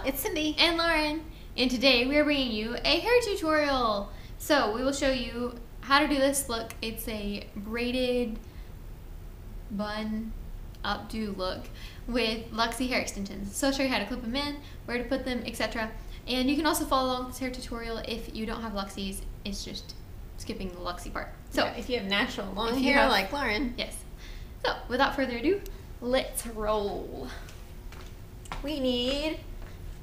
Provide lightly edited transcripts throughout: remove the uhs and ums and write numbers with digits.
it's Cindy and Lauren, and today we are bringing you a hair tutorial. So we will show you how to do this look. It's a braided bun updo look with Luxy hair extensions. So I'll show you how to clip them in, where to put them, etc. And you can also follow along with this hair tutorial if you don't have Luxys. It's just skipping the Luxy part. So yeah, if you have natural long hair like Lauren. Yes. So without further ado, let's roll. We need,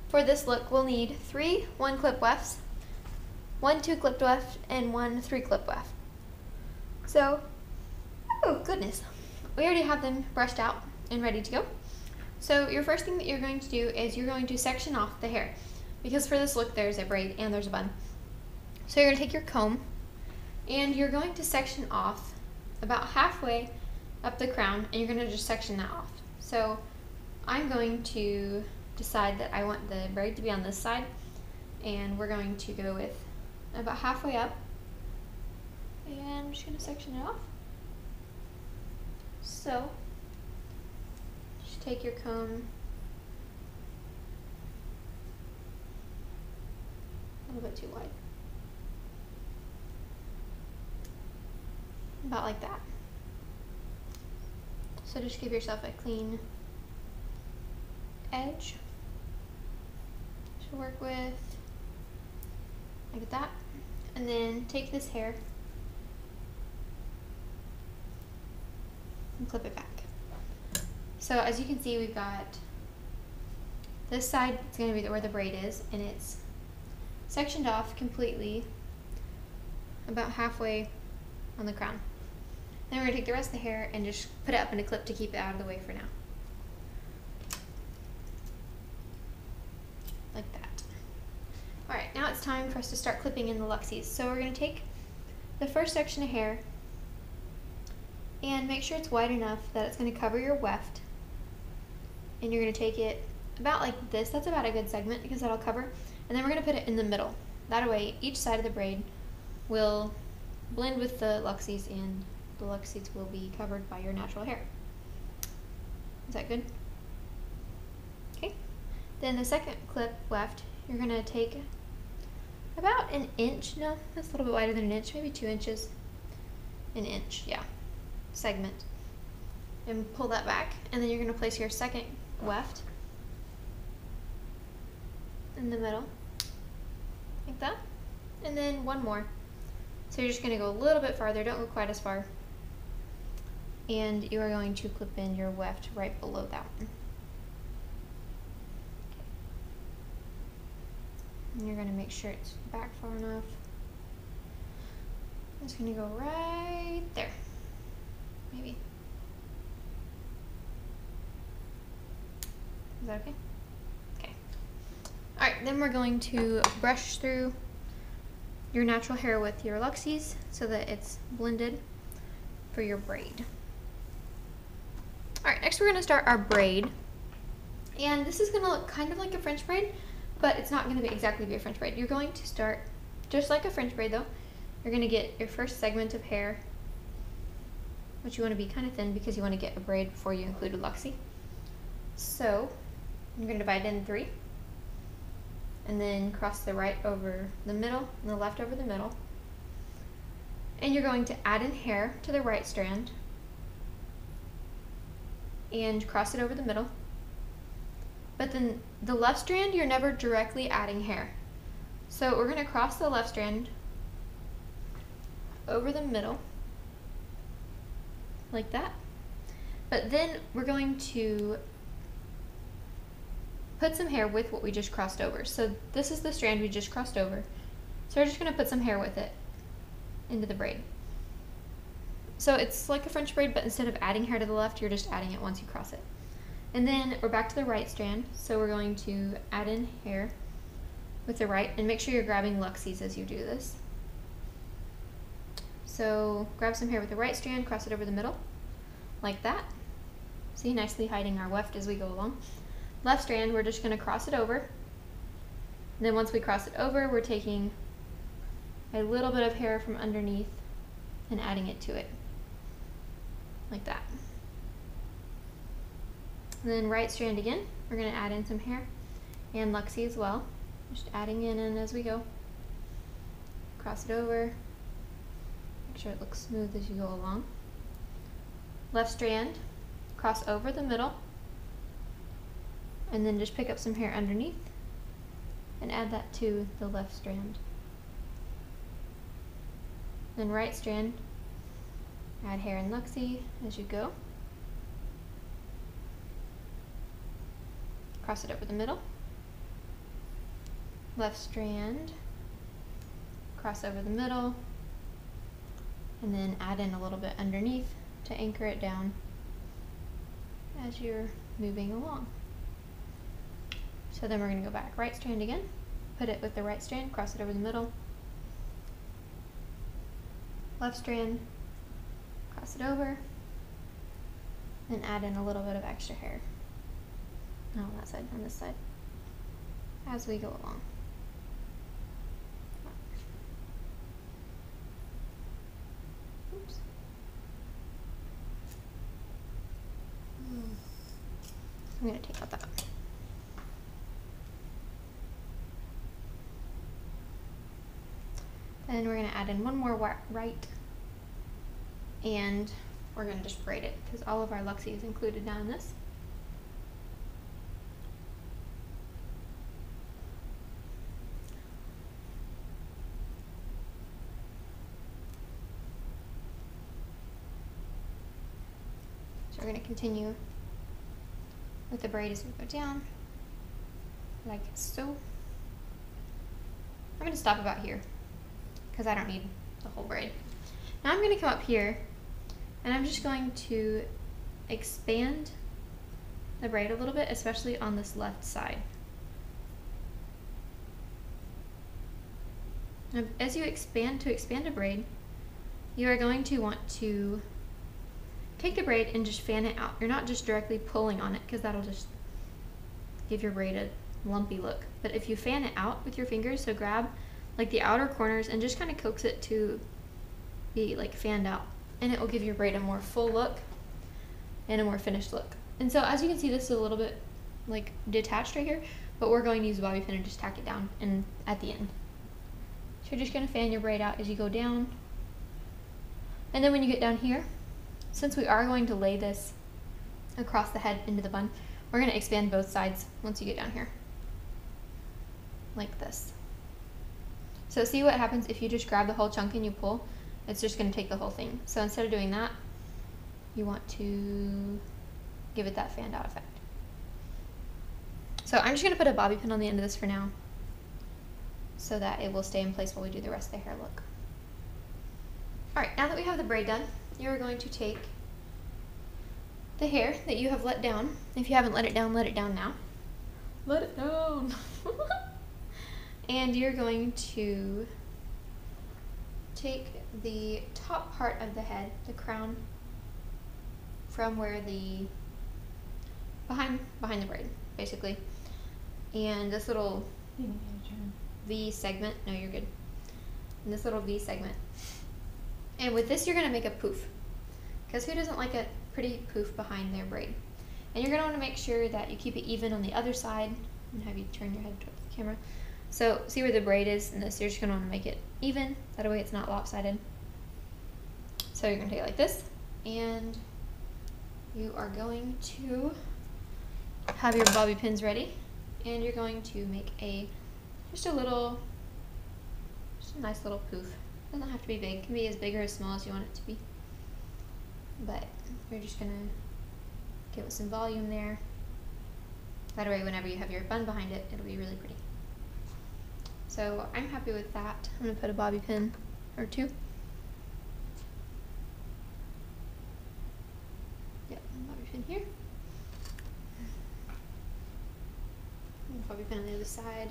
for this look, we'll need 3 1-clip wefts, 1 2-clip weft, and 1 3-clip weft. So, oh goodness, we already have them brushed out and ready to go. So your first thing that you're going to do is you're going to section off the hair, because for this look there's a braid and there's a bun. So you're going to take your comb and you're going to section off about halfway up the crown, and you're going to just section that off. So I'm going to decide that I want the braid to be on this side, and we're going to go with about halfway up, and I'm just going to section it off. So just take your comb, a little bit too wide, about like that. So just give yourself a clean edge to work with, like that, and then take this hair and clip it back. So as you can see, we've got this side, it's going to be where the braid is, and it's sectioned off completely about halfway on the crown. Then we're going to take the rest of the hair and just put it up in a clip to keep it out of the way for now. Like that. Alright, now it's time for us to start clipping in the Luxys. So we're going to take the first section of hair and make sure it's wide enough that it's going to cover your weft. And you're going to take it about like this. That's about a good segment because that'll cover. And then we're going to put it in the middle. That way each side of the braid will blend with the Luxys, and the Luxys will be covered by your natural hair. Is that good? Okay. Then the second clip weft, you're going to take about an inch, no, that's a little bit wider than an inch, maybe 2 inches, an inch, yeah, segment, and pull that back, and then you're going to place your second weft in the middle, like that, and then one more. So you're just going to go a little bit farther, don't go quite as far, and you are going to clip in your weft right below that one. And you're going to make sure it's back far enough. It's going to go right there, maybe. Is that okay? Okay. Alright, then we're going to brush through your natural hair with your Luxys so that it's blended for your braid. Alright, next we're going to start our braid. And this is going to look kind of like a French braid, but it's not going to be exactly a French braid. You're going to start just like a French braid though. You're going to get your first segment of hair, which you want to be kind of thin because you want to get a braid before you include a Luxy. So you're going to divide it in 3, and then cross the right over the middle and the left over the middle. And you're going to add in hair to the right strand and cross it over the middle. But then the left strand, you're never directly adding hair. So we're going to cross the left strand over the middle, like that. But then we're going to put some hair with what we just crossed over. So this is the strand we just crossed over. So we're just going to put some hair with it into the braid. So it's like a French braid, but instead of adding hair to the left, you're just adding it once you cross it. And then we're back to the right strand, so we're going to add in hair with the right, and make sure you're grabbing Luxys as you do this. So grab some hair with the right strand, cross it over the middle, like that. See, nicely hiding our weft as we go along. Left strand, we're just going to cross it over. And then once we cross it over, we're taking a little bit of hair from underneath and adding it to it, like that. And then right strand again, we're going to add in some hair and Luxy as well. Just adding in as we go. Cross it over. Make sure it looks smooth as you go along. Left strand, cross over the middle, and then just pick up some hair underneath and add that to the left strand. Then right strand, add hair and Luxy as you go. Cross it over the middle. Left strand, cross over the middle, and then add in a little bit underneath to anchor it down as you're moving along. So then we're going to go back. Right strand again, put it with the right strand, cross it over the middle. Left strand, cross it over, and add in a little bit of extra hair. Not on that side, on this side, as we go along. Oops. I'm going to take out that. Then we're going to add in one more right, and we're going to just braid it because all of our Luxy is included down in this. So we're going to continue with the braid as we go down, like so. I'm going to stop about here because I don't need the whole braid. Now I'm going to come up here and I'm just going to expand the braid a little bit, especially on this left side. Now, as you expand a braid, you are going to want to take the braid and just fan it out. You're not just directly pulling on it because that'll just give your braid a lumpy look. But if you fan it out with your fingers, so grab like the outer corners and just kind of coax it to be like fanned out, and it will give your braid a more full look and a more finished look. And so as you can see, this is a little bit like detached right here, but we're going to use a bobby pin and just tack it down and at the end. So you're just going to fan your braid out as you go down, and then when you get down here, since we are going to lay this across the head into the bun, we're going to expand both sides once you get down here, like this. So see what happens if you just grab the whole chunk and you pull, it's just going to take the whole thing. So instead of doing that, you want to give it that fanned out effect. So I'm just going to put a bobby pin on the end of this for now, so that it will stay in place while we do the rest of the hair look. Alright, now that we have the braid done, you're going to take the hair that you have let down. If you haven't let it down now. Let it down! And you're going to take the top part of the head, the crown, from where the behind the braid, basically. And this little V segment, no, you're good. And this little V segment. And with this, you're going to make a poof. Because who doesn't like a pretty poof behind their braid? And you're going to want to make sure that you keep it even on the other side. And have you turn your head towards the camera. So see where the braid is in this, you're just going to want to make it even. That way it's not lopsided. So you're going to take it like this. And you are going to have your bobby pins ready. And you're going to make just a nice little poof. Doesn't have to be big. It can be as big or as small as you want it to be. But you're just going to give it some volume there. That way whenever you have your bun behind it, it'll be really pretty. So I'm happy with that. I'm going to put a bobby pin or two. Yep, bobby pin here. And bobby pin on the other side.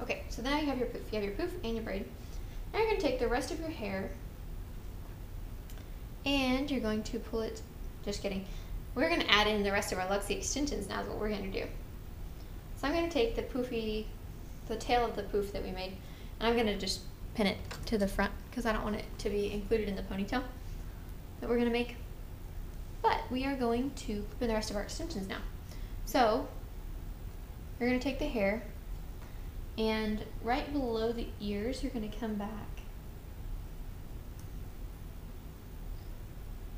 Okay, so now you have your poof. You have your poof and your braid. Now you're going to take the rest of your hair and you're going to pull it, just kidding. We're going to add in the rest of our Luxy extensions now is what we're going to do. So I'm going to take the tail of the poof that we made, and I'm going to just pin it to the front because I don't want it to be included in the ponytail that we're going to make. But we are going to put in the rest of our extensions now. So you're going to take the hair, and right below the ears, you're going to come back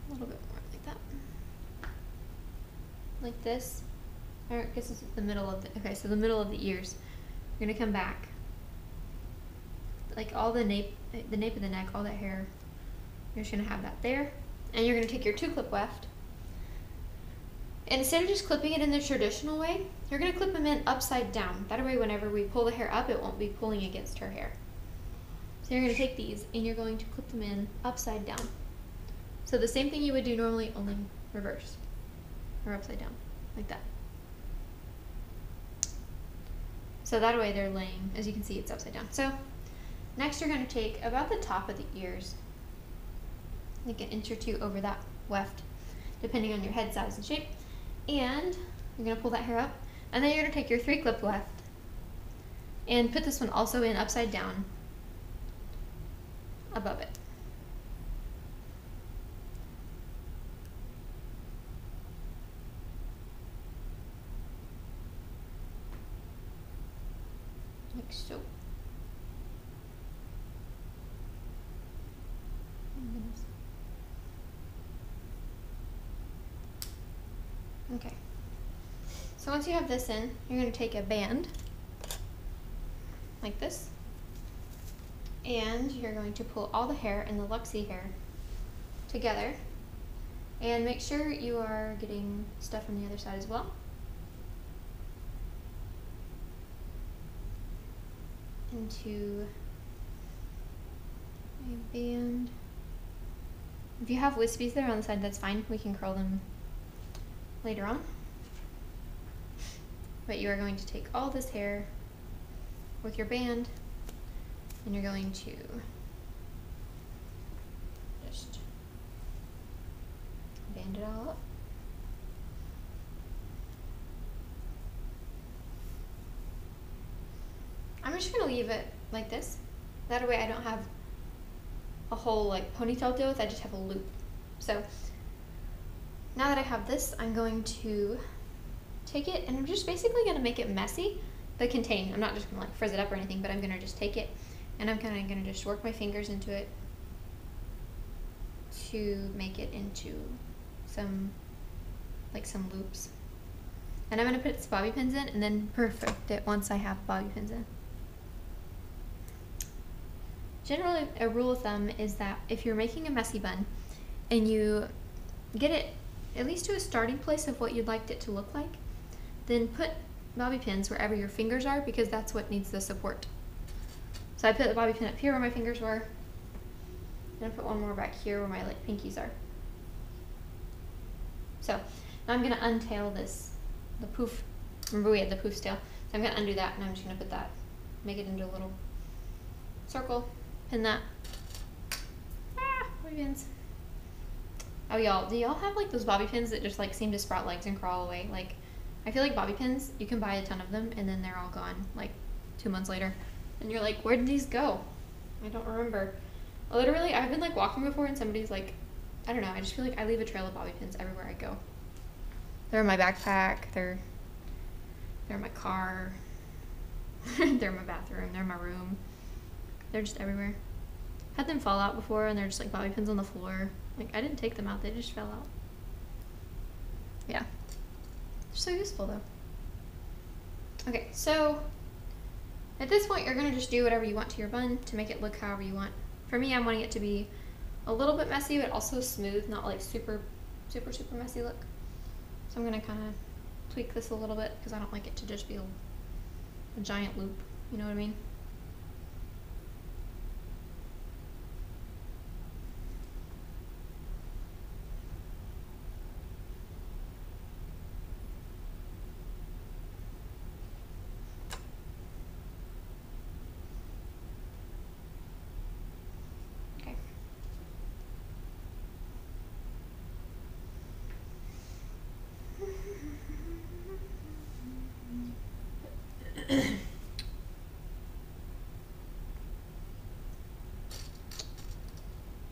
a little bit more like that. Like this. Or I guess it's the middle of the, okay, so the middle of the ears. You're going to come back. Like all the nape of the neck, all that hair. You're just going to have that there. And you're going to take your 2-clip weft. And instead of just clipping it in the traditional way, you're going to clip them in upside down. That way whenever we pull the hair up, it won't be pulling against her hair. So you're going to take these and you're going to clip them in upside down. So the same thing you would do normally, only reverse. Or upside down, like that. So that way they're laying, as you can see, it's upside down. So next you're going to take about the top of the ears, like an inch or two over that weft, depending on your head size and shape. And you're going to pull that hair up, and then you're going to take your 3-clip weft and put this one also in upside down above it. Like so. Oh my goodness. Okay. So once you have this in, you're going to take a band like this, and you're going to pull all the hair and the Luxy hair together, and make sure you are getting stuff on the other side as well. Into a band. If you have wispies there on the side, that's fine. We can curl them later on. But you are going to take all this hair with your band, and you're going to just band it all up. I'm just going to leave it like this. That way I don't have a whole like ponytail to deal with, I just have a loop. So now that I have this, I'm going to take it and I'm just basically going to make it messy but contained. I'm not just going to like frizz it up or anything, but I'm going to just take it and I'm kind of going to just work my fingers into it to make it into some loops. And I'm going to put some bobby pins in and then perfect it once I have bobby pins in. Generally, a rule of thumb is that if you're making a messy bun and you get it at least to a starting place of what you'd like it to look like, then put bobby pins wherever your fingers are, because that's what needs the support. So I put the bobby pin up here where my fingers were, and I put one more back here where my like pinkies are. So now I'm going to untail this, the poof. Remember we had the poof tail? So I'm going to undo that, and I'm just going to put that, make it into a little circle, pin that. Bobby pins. Oh y'all, do y'all have like those bobby pins that just like seem to sprout legs and crawl away? Like, I feel like bobby pins, you can buy a ton of them and then they're all gone like 2 months later. And you're like, where did these go? I don't remember. Literally, I've been like walking before and somebody's like, I don't know, I just feel like I leave a trail of bobby pins everywhere I go. They're in my backpack, they're in my car, they're in my bathroom, they're in my room. They're just everywhere. Had them fall out before and they're just like bobby pins on the floor. Like, I didn't take them out, they just fell out. Yeah. They're so useful though. Okay, so at this point you're gonna just do whatever you want to your bun to make it look however you want. For me, I'm wanting it to be a little bit messy, but also smooth, not like super messy look. So I'm gonna kind of tweak this a little bit because I don't like it to just be a giant loop, you know what I mean?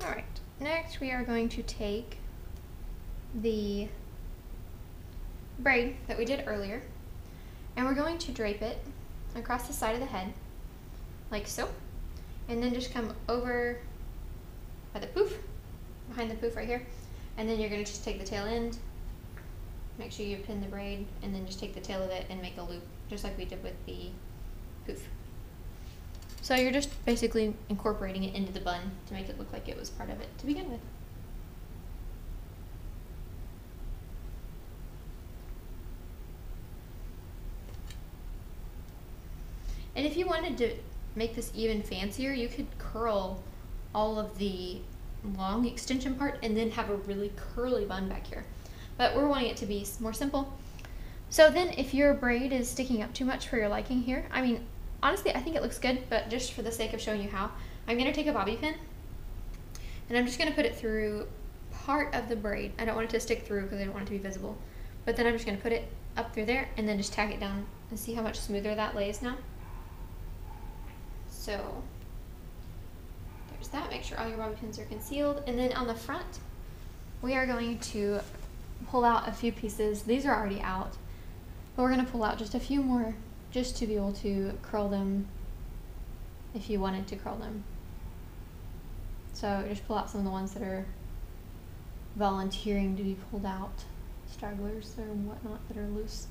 Alright, next we are going to take the braid that we did earlier, and we're going to drape it across the side of the head, like so, and then just come over by the poof, behind the poof right here, and then you're going to just take the tail end, make sure you pin the braid, and then just take the tail of it and make a loop, just like we did with the poof. So you're just basically incorporating it into the bun to make it look like it was part of it to begin with. And if you wanted to make this even fancier, you could curl all of the long extension part and then have a really curly bun back here. But we're wanting it to be more simple. So then if your braid is sticking up too much for your liking here, I mean, honestly, I think it looks good, but just for the sake of showing you how, I'm going to take a bobby pin and I'm just going to put it through part of the braid. I don't want it to stick through because I don't want it to be visible. But then I'm just going to put it up through there and then just tag it down and see how much smoother that lays now. So there's that. Make sure all your bobby pins are concealed. And then on the front, we are going to pull out a few pieces. These are already out, but we're going to pull out just a few more just to be able to curl them if you wanted to curl them. So just pull out some of the ones that are volunteering to be pulled out, stragglers or whatnot that are loose.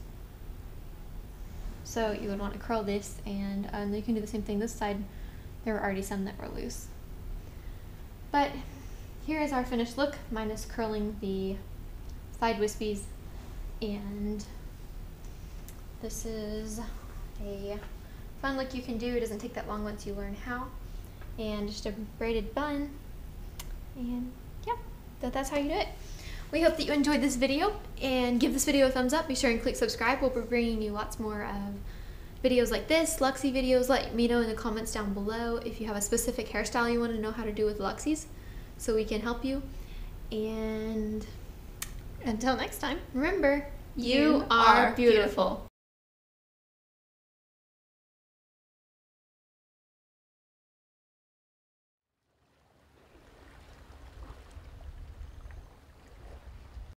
So you would want to curl this, and you can do the same thing this side. There were already some that were loose. But here is our finished look, minus curling the side wispies. And this is a fun look you can do. It doesn't take that long once you learn how. And just a braided bun. And yeah, that's how you do it. We hope that you enjoyed this video, and give this video a thumbs up. Be sure and click subscribe. We'll be bringing you lots more of videos like this, Luxy videos. Let me know in the comments down below if you have a specific hairstyle you want to know how to do with Luxys, so we can help you. And until next time, remember, you are beautiful.